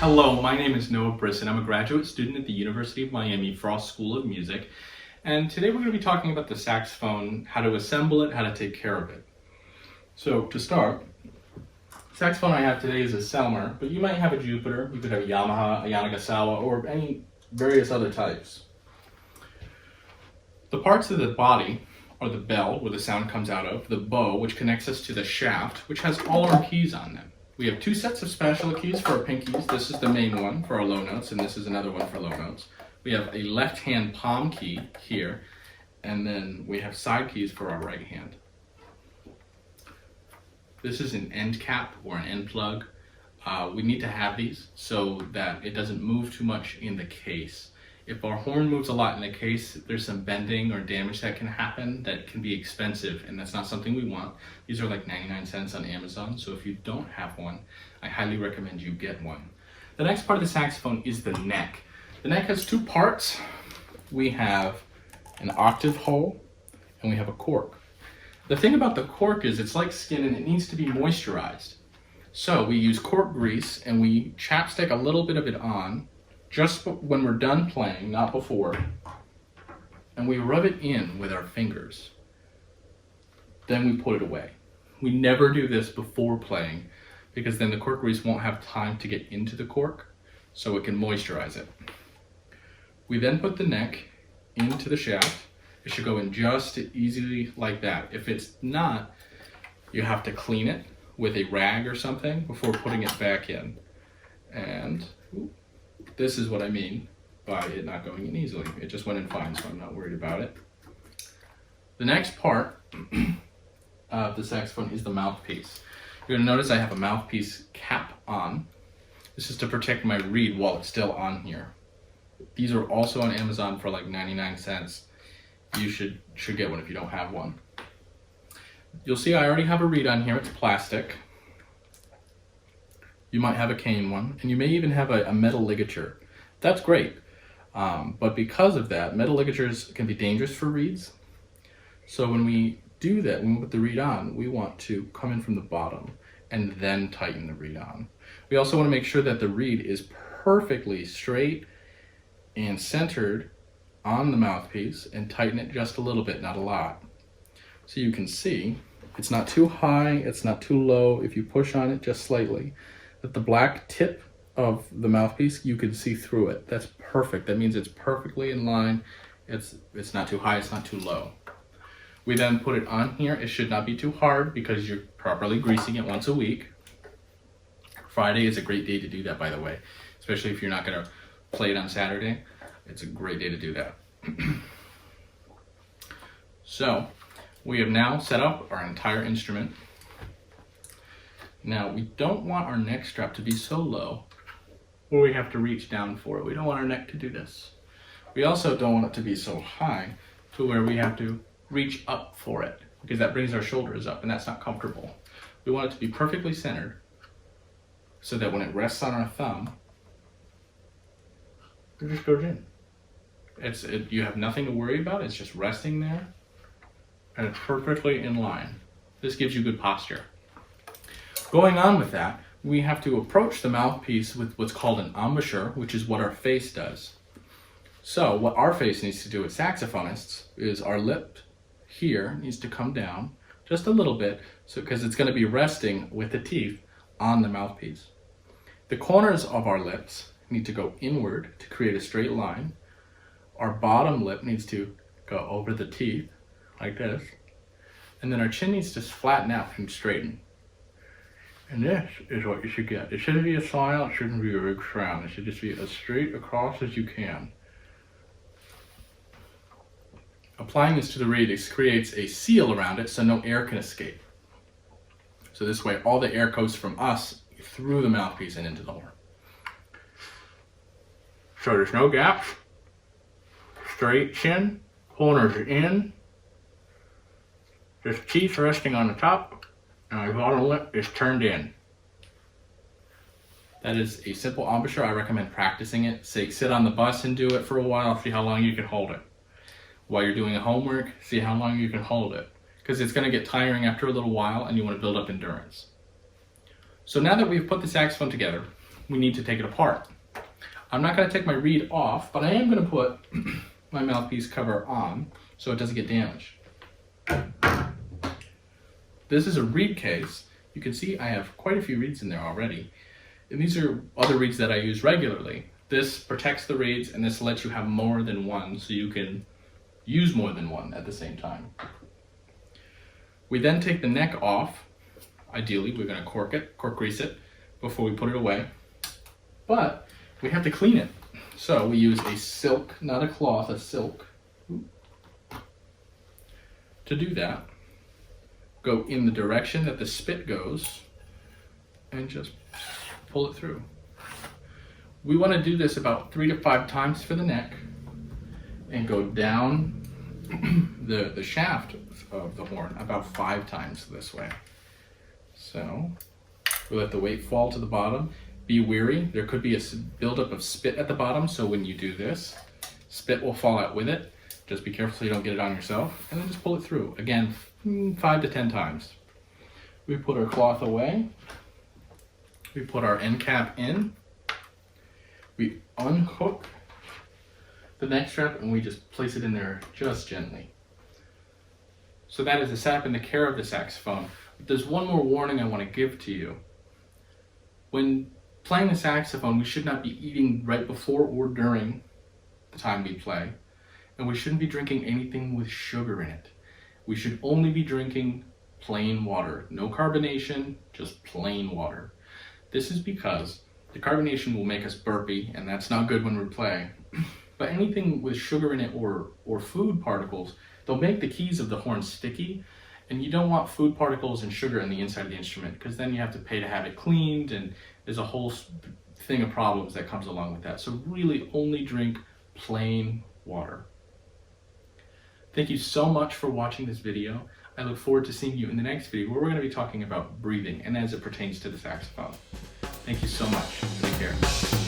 Hello, my name is Noah Brisson. I'm a graduate student at the University of Miami Frost School of Music, and today we're going to be talking about the saxophone, how to assemble it, how to take care of it. So to start, the saxophone I have today is a Selmer, but you might have a Jupiter, you could have a Yamaha, a Yanagasawa, or any various other types. The parts of the body are the bell, where the sound comes out of, the bow, which connects us to the shaft, which has all our keys on them. We have two sets of spatula keys for our pinkies. This is the main one for our low notes, and this is another one for low notes. We have a left-hand palm key here, and then we have side keys for our right hand. This is an end cap or an end plug. We need to have these so that it doesn't move too much in the case. If our horn moves a lot in the case, there's some bending or damage that can happen that can be expensive, and that's not something we want. These are like 99 cents on Amazon, so if you don't have one, I highly recommend you get one. The next part of the saxophone is the neck. The neck has two parts. We have an octave hole, and we have a cork. The thing about the cork is it's like skin and it needs to be moisturized. So we use cork grease and we chapstick a little bit of it on just when we're done playing, not before, and we rub it in with our fingers. Then we put it away. We never do this before playing because then the cork grease won't have time to get into the cork, so it can moisturize it. We then put the neck into the shaft. It should go in just easily like that. If it's not, you have to clean it with a rag or something before putting it back in. And this is what I mean by it not going in easily. It just went in fine, so I'm not worried about it. The next part of the saxophone is the mouthpiece. You're going to notice I have a mouthpiece cap on. This is to protect my reed while it's still on here. These are also on Amazon for like 99 cents. You should get one if you don't have one. You'll see I already have a reed on here. It's plastic. You might have a cane one, and you may even have a metal ligature. That's great, but because of that, metal ligatures can be dangerous for reeds. So when we do that, when we put the reed on, we want to come in from the bottom and then tighten the reed on. We also want to make sure that the reed is perfectly straight and centered on the mouthpiece and tighten it just a little bit, not a lot. So you can see it's not too high, it's not too low. If you push on it just slightly, that the black tip of the mouthpiece, you can see through it. That's perfect. That means it's perfectly in line. It's not too high, it's not too low. We then put it on here. It should not be too hard because you're properly greasing it once a week. Friday is a great day to do that, by the way, especially if you're not gonna play it on Saturday. It's a great day to do that. So we have now set up our entire instrument. Now, we don't want our neck strap to be so low where we have to reach down for it. We don't want our neck to do this. We also don't want it to be so high to where we have to reach up for it because that brings our shoulders up and that's not comfortable. We want it to be perfectly centered so that when it rests on our thumb, it just goes in. You have nothing to worry about. It's just resting there and it's perfectly in line. This gives you good posture. Going on with that, we have to approach the mouthpiece with what's called an embouchure, which is what our face does. So what our face needs to do as saxophonists is our lip here needs to come down just a little bit, because it's going to be resting with the teeth on the mouthpiece. The corners of our lips need to go inward to create a straight line. Our bottom lip needs to go over the teeth like this, and then our chin needs to flatten out and straighten. And this is what you should get. It shouldn't be a smile, it shouldn't be a big frown. It should just be as straight across as you can. Applying this to the reed creates a seal around it so no air can escape. So this way all the air goes from us through the mouthpiece and into the horn. So there's no gaps, straight chin, corners in, just teeth resting on the top, and our bottom lip is turned in. That is a simple embouchure. I recommend practicing it. Sit on the bus and do it for a while, see how long you can hold it. While you're doing a homework, see how long you can hold it. Because it's going to get tiring after a little while and you want to build up endurance. So now that we've put the saxophone together, we need to take it apart. I'm not going to take my reed off, but I am going to put my mouthpiece cover on so it doesn't get damaged. This is a reed case. You can see I have quite a few reeds in there already. And these are other reeds that I use regularly. This protects the reeds, and this lets you have more than one so you can use more than one at the same time. We then take the neck off. Ideally, we're going to cork grease it before we put it away. But we have to clean it. So we use a silk, not a cloth, a silk. To do that, go in the direction that the spit goes and just pull it through. We want to do this about 3 to 5 times for the neck and go down the shaft of the horn about 5 times this way. So we let the weight fall to the bottom. Be wary, there could be a buildup of spit at the bottom, so when you do this, spit will fall out with it. Just be careful so you don't get it on yourself, and then just pull it through. Again, 5 to 10 times. We put our cloth away. We put our end cap in. We unhook the neck strap and we just place it in there just gently. So that is the setup and the care of the saxophone. But there's one more warning I want to give to you. When playing the saxophone, we should not be eating right before or during the time we play. And we shouldn't be drinking anything with sugar in it. We should only be drinking plain water. No carbonation, just plain water. This is because the carbonation will make us burpy, and that's not good when we're playing. But anything with sugar in it or food particles, they'll make the keys of the horn sticky, and you don't want food particles and sugar in the inside of the instrument, because then you have to pay to have it cleaned, and there's a whole thing of problems that comes along with that. So really only drink plain water. Thank you so much for watching this video. I look forward to seeing you in the next video where we're going to be talking about breathing and as it pertains to the saxophone. Thank you so much. Take care.